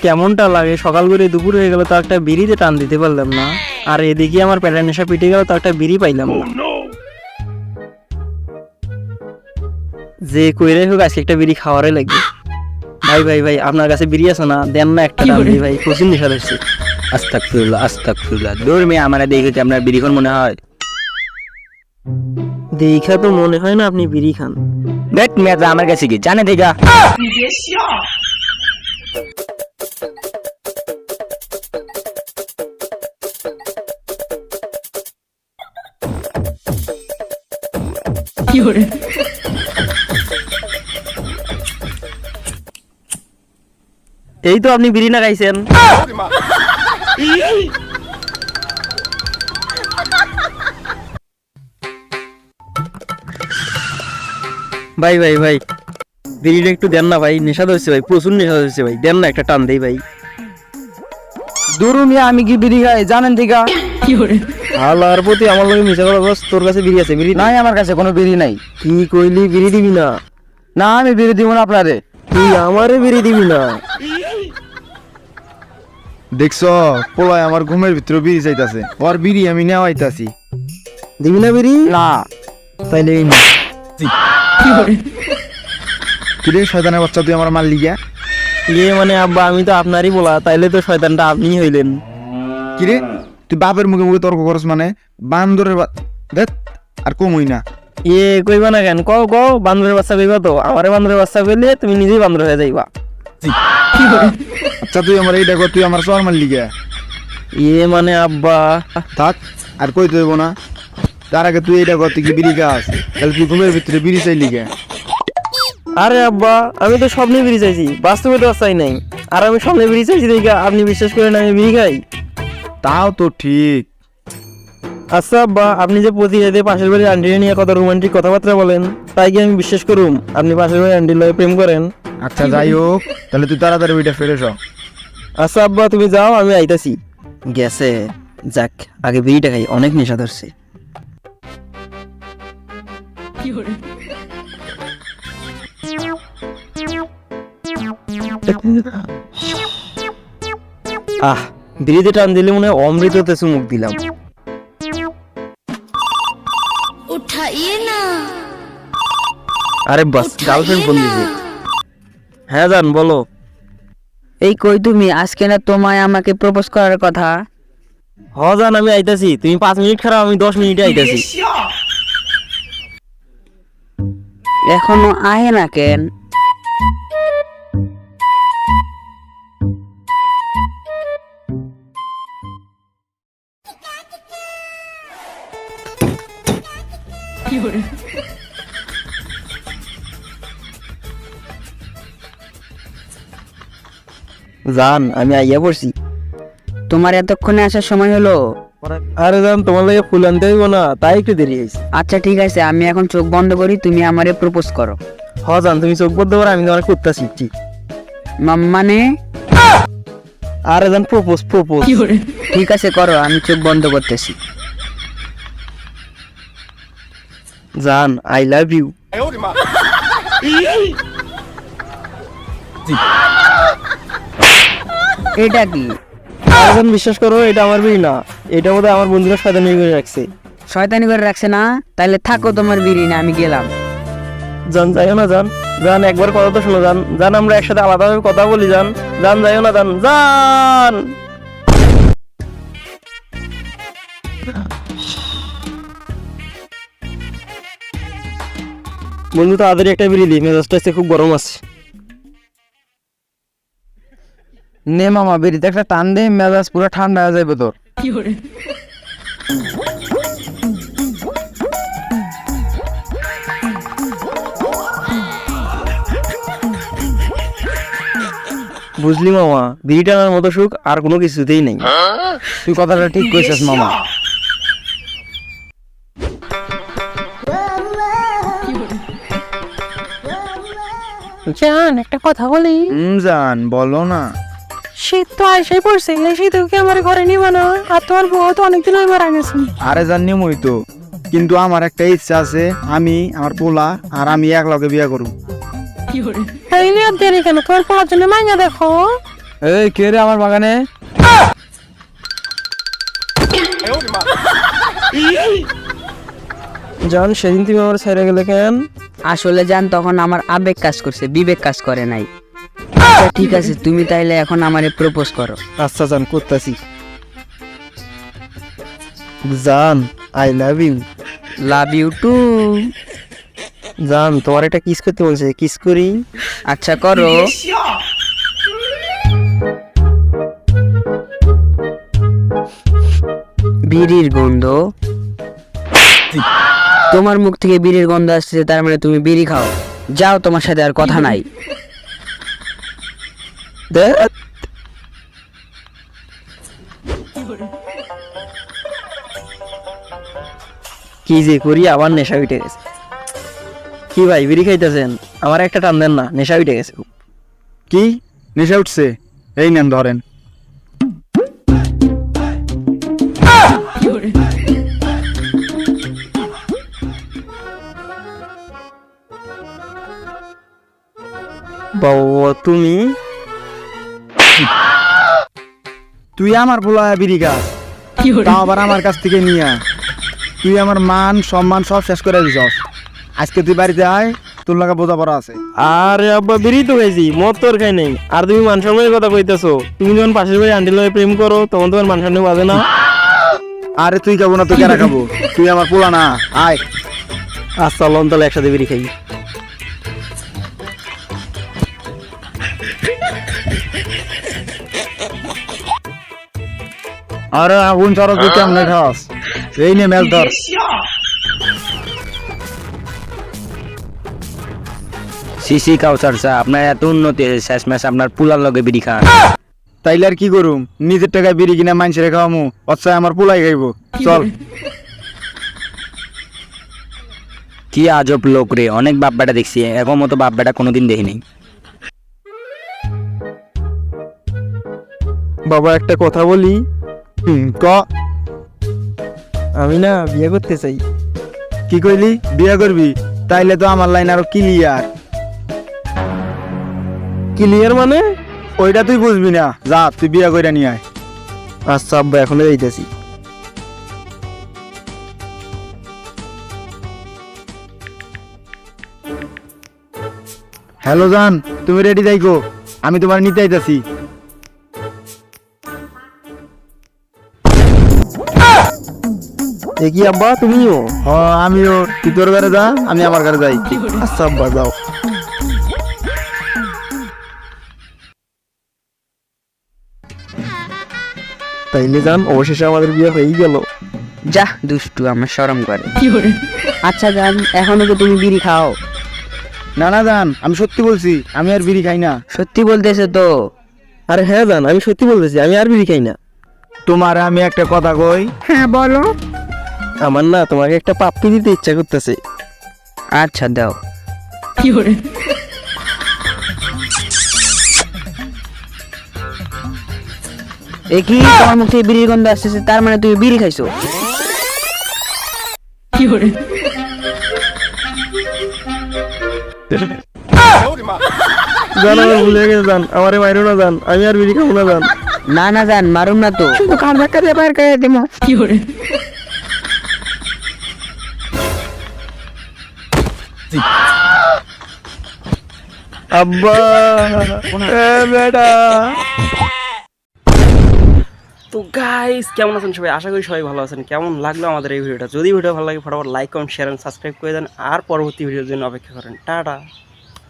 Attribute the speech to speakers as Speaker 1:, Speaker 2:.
Speaker 1: কেমনটা লাগে, সকাল করে দুপুর হয়ে গেল তো একটা বিড়িতে টান দিতে পারলাম না, আর এদিকে আমার পেটের নেশা পিটে গেল তো একটা বিড়ি পাইলাম না। যে কইরে হোক আজকে একটা বিড়ি খাওয়ারে লাগবে। ভাই ভাই ভাই আপনার কাছে বিড়ি আছে না, দেন না একটা টান দিই ভাই, প্রচুর নেশা ধরছে।
Speaker 2: আস্তাগফিরুল্লাহ দূর মেয়ে আমার দেখে কি আপনার বিড়ি খান মনে হয়?
Speaker 1: দেখা তো মনে হয় না আপনি বিড়ি খান।
Speaker 2: দেখ মেয়ে যা আমার কাছে কি জানে দেখা।
Speaker 1: এই তো আপনি বিড়ি না খাইছেন। ভাই ভাই ভাই বিড়িটা একটু দেন না ভাই, নেশা ধরছে ভাই, প্রচুর নেশা ধরছে ভাই, দেন না একটা টান দেই ভাই।
Speaker 2: দূর মিয়া আমি কি বিড়ি খাই জানেন দেখা?
Speaker 1: আল্লাহর প্রতি আমার লগে মিশা করা বস, তোর কাছে বিড়ি আছে? বিড়ি
Speaker 2: নাই আমার কাছে কোনো বিড়ি নাই।
Speaker 1: কি কইলি, বিড়ি দিবি না?
Speaker 2: না আমি বিড়ি দিব না আপনারে।
Speaker 1: তুই আমারে বিড়ি দিবি না?
Speaker 3: দেখছ পোলায় আমার ঘুমের ভিতরে বিড়ি চাইতাছে, ওর বিড়ি আমি নেওয়াইতাছি।
Speaker 1: দিবি না বিড়ি?
Speaker 2: না
Speaker 1: তাইলে এই নে।
Speaker 3: কিরে শয়তানের বাচ্চা তুই আমার মারলি গিয়া?
Speaker 1: ইয়ে মানে আব্বা আমি তো আপনারই বলা, তাইলে তো শয়তানটা আপনিই হইলেন।
Speaker 3: কিরে তুই বাপের মুখে মুখে তর্ক করস মানে? বান্দরের দেখ আর কমই না।
Speaker 1: ইয়ে কইবা না কেন? কও কও, বান্দরের বাচ্চা কইবা তো? আমারে বান্দরের বাচ্চা কইলে তুমি নিজেই বান্দর হয়ে যাইবা।
Speaker 3: আচ্ছা তুই আমার এইটা কর, তুই আমার চর মারলি গিয়া?
Speaker 1: ইয়ে মানে আব্বা
Speaker 3: থাক আর কইতে হইব না। তার আগে তুই এইটা কর, তুই কি বিড়ি খাস? তাহলে তুই ঘুমের ভিতরে বিড়ি চাইলি গিয়া?
Speaker 1: আরে আব্বা আমি তো স্বপ্নে বিড়ি চাইছি, বাস্তবে তো চাই নাই। আর আমি স্বপ্নে বিড়ি চাইছি দেখে আপনি বিশ্বাস করেন আমি বিড়ি খাই?
Speaker 3: তাও তো ঠিক।
Speaker 1: আচ্ছা আব্বা আপনি যে প্রতি রাতে পাশের বাড়ির আন্টি নিয়ে কত রোমান্টিক কথাবার্তা বলেন, তাই কি আমি বিশ্বাস করুম আপনি পাশের বাড়ির আন্টির লগে প্রেম করেন?
Speaker 3: আচ্ছা যাই হোক, তাহলে তুই তাড়াতাড়ি ওইটা ফেরে স।
Speaker 1: আচ্ছা আব্বা তুমি যাও, আমি আইতাছি। গেছে, যাক আগে বিড়িটা খাই, অনেক নেশা ধরছে। আহ বিড়িতে টান দিলে মনে হয় অমৃততে চুমুক দিলাম।
Speaker 4: उठाइए ना।
Speaker 1: আরে বাস গার্লফ্রেন্ড ফোন দিছে। হ্যাঁ জান বলো।
Speaker 5: এই কই তুমি? আজকে না তোমায় আমাকে প্রপোজ করার কথা।
Speaker 1: হ জান আমি আইতাছি, তুমি 5 মিনিট খারাপ, আমি 10 মিনিটে আইতাছি।
Speaker 5: এখনো আহে না কেন?
Speaker 1: জান আমি আইয়া পড়ছি।
Speaker 5: তোমার এতক্ষণে আসার সময় হলো?
Speaker 1: আরে জান তোমার লাগে ফুল আনতে হইব না, তাই একটু দেরি হয়েছে।
Speaker 5: আচ্ছা ঠিক আছে, আমি এখন চোখ বন্ধ করি, তুমি আমারে প্রপোজ করো।
Speaker 1: হ জান তুমি চোখ বদ্ধ করো, আমি তোমার করতেছি ঠিক।
Speaker 5: মানে?
Speaker 1: আরে জান প্রপোজ প্রপোজ।
Speaker 5: ঠিক আছে করো, আমি চোখ বন্ধ করতেছি।
Speaker 1: জান আই লাভ ইউ।
Speaker 5: এটা কি?
Speaker 1: আরে জান বিশ্বাস করো এটা আমার বিড়ি না, এটা বোধহয় আমার বন্ধুরা শয়তানি করে রাখছে।
Speaker 5: শয়তানি করে রাখছে না? তাহলে থাকো তোমার বিড়ি না, আমি গেলাম।
Speaker 1: জান যাইও না জান, জান একবার কথা তো শোনো জান, জান আমরা একসাথে আলাদাভাবে কথা বলি জান, জান যাইও না জান, জান। বন্ধু তাড়াতাড়ি একটা বিড়ি দিই, মেজাজটা আজকে খুব গরম আছে।
Speaker 2: নে মামা বিড়িতে একটা টান দে, মেজাজ পুরো ঠান্ডা হয়ে যাবে তোর।
Speaker 1: বুঝলি মামা, বিড়ি টানার মতো সুখ আর কোনো কিছুতেই নেই।
Speaker 2: তুই কথাটা ঠিক কইছিস মামা।
Speaker 6: জান একটা কথা বলি।
Speaker 3: জান বলো না।
Speaker 6: শীত তো আইসাই পড়ছে, এই শীতে কি আমার ঘরে নিবা না? আর তোমার বউ তো অনেকদিন হয়ে মারা গেছে।
Speaker 3: আরে জান নিমই তো, কিন্তু আমার একটা ইচ্ছা আছে, আমি আমার পোলা আর আমি এক লগে বিয়ে করব।
Speaker 6: তাইলে আর দেরি কেন? তোমার পোলার জন্য মাইয়া দেখো।
Speaker 2: এই কে রে আমার বাগানে?
Speaker 1: জান সেদিন তুমি আমার ছেড়ে গেলে কেন?
Speaker 5: আসলে জান তখন আমার আবেগ কাজ করছে, বিবেক কাজ করে নাই। আচ্ছা, ঠিক আছে, তুমি তাইলে এখন আমারে প্রপোজ করো।
Speaker 1: আচ্ছা জান, করতেছি। জান I love you.
Speaker 5: Love you too.
Speaker 1: জান তোমার একটা কিস করতে বলছে, কিস করি।
Speaker 5: আচ্ছা করো। বিড়ির গন্ধ, তোমার মুখ থেকে বিড়ির গন্ধ আসছে, তার মানে তুমি বিড়ি খাও। যাও, তোমার সাথে আর কথা নাই।
Speaker 1: ধ্যাৎ। কি যে করি, আবার নেশা উঠে গেছে। কি ভাই বিড়ি খাইতেছেন? আমার একটা টান দেন না, নেশা উঠে গেছে খুব।
Speaker 3: কি নেশা উঠছে? এই নেন ধরেন।
Speaker 1: বাবা তুমি
Speaker 3: তুই আমার পোলা বিড়ি খাস, তাও আবার আমার কাছ থেকে নিয়ে। তুই আমার মান সম্মান সব শেষ করে দিছস। আজকে তুই বাড়িতে আয়, তোর লাগা বোঝাপড়া আছে।
Speaker 1: আরে আব্বা বিড়ি তো খাইছি, মদ তোর খাই নাই। আর তুমি মান সম্মানের কথা কইতেছো? তুমি যখন পাশের বাড়ি আন্টি লয়ে প্রেম করো তখন তোমার মান সম্মান বাজে না?
Speaker 3: আরে তুই খাবো না তো কেনা খাবো? তুই আমার পোলা না, আয়।
Speaker 1: আচ্ছা লন তাহলে একসাথে বিড়ি খাই।
Speaker 3: আরে আগুন চড়ক তুই কেমনে খাস? এই নে মেল ধর।
Speaker 2: সিসি কাউসার চা, আপনার এত উন্নতি হয়েছে, শেষমেশ আপনার পুলার লগে বিড়ি খান।
Speaker 3: তাইলে আর কি করুম? নিজের টাকায় বিড়ি কিনা মানুষের খাওয়ামু, অচ্ছায় আমার পোলাই খাইবো। চল।
Speaker 2: কি আজব লোক রে, অনেক বাপ বেটা দেখছি, এরকম মতো বাপ বেটা কোনোদিন দেখিনি।
Speaker 1: বাবা একটা কথা বলি,
Speaker 3: ক।
Speaker 1: আমি না বিয়ে করতে চাই।
Speaker 3: কি কইলি? বিয়া করবি? তাইলে তো আমার লাইন আরো ক্লিয়ার।
Speaker 1: ক্লিয়ার মানে?
Speaker 3: ওইটা তুই বুঝবি না, যা তুই বিয়া কইরা নিয়ে আয়।
Speaker 1: আচ্ছা আব্বা এখনো যাইতেছি।
Speaker 3: হ্যালো জান, তুমি রেডি থাইকো, আমি তোমার নিতে আইতাছি।
Speaker 1: এ কি আব্বা তুমিও?
Speaker 3: হ আমিও। তুই তোর ঘরে যা, আমি আমার ঘরে যাই।
Speaker 1: আচ্ছা আব্বা যাও। তাইলে যান, অবশেষে আমাদের বিয়ে হয়েই গেল।
Speaker 5: যা দুষ্টু, আমার শরম করে। আচ্ছা জান, এখনো তো তুমি বিড়ি খাও?
Speaker 3: না না জান, আমি সত্যি বলছি, আমি আর বিড়ি খাই না।
Speaker 5: সত্যি বলতেছে তো?
Speaker 1: আরে হ্যাঁ জান, আমি সত্যি বলতেছি, আমি আর বিড়ি খাই না।
Speaker 3: তোমার আমি একটা কথা কই।
Speaker 5: হ্যাঁ বলো।
Speaker 1: আমার না তোমাকে একটা পাপ্পি দিতে ইচ্ছা করতেছে।
Speaker 5: আচ্ছা দাও। এ কি, তোমার মুখ থেকে বিড়ির গন্ধ আসতেছে, তার মানে তুমি বিড়ি খাইছো?
Speaker 1: জান আমার ভুলে গেছে জান, আমারে মাইরো না জান, আমি আর বিড়ি খাবো না জান।
Speaker 5: না না জান, মারুম না তো। কার ধাক্কা দিয়ে বাইর করে দিমো।
Speaker 1: আব্বা এ বেটা। তো গাইস কেমন আছেন সবাই? আশা করি সবাই ভালো আছেন। কেমন লাগলো আমাদের এই ভিডিওটা? যদি ভিডিও ভালো লাগে ফটাফট like comment share and subscribe করে দেন, আর পরবর্তী ভিডিওর জন্য অপেক্ষা করেন। টাটা।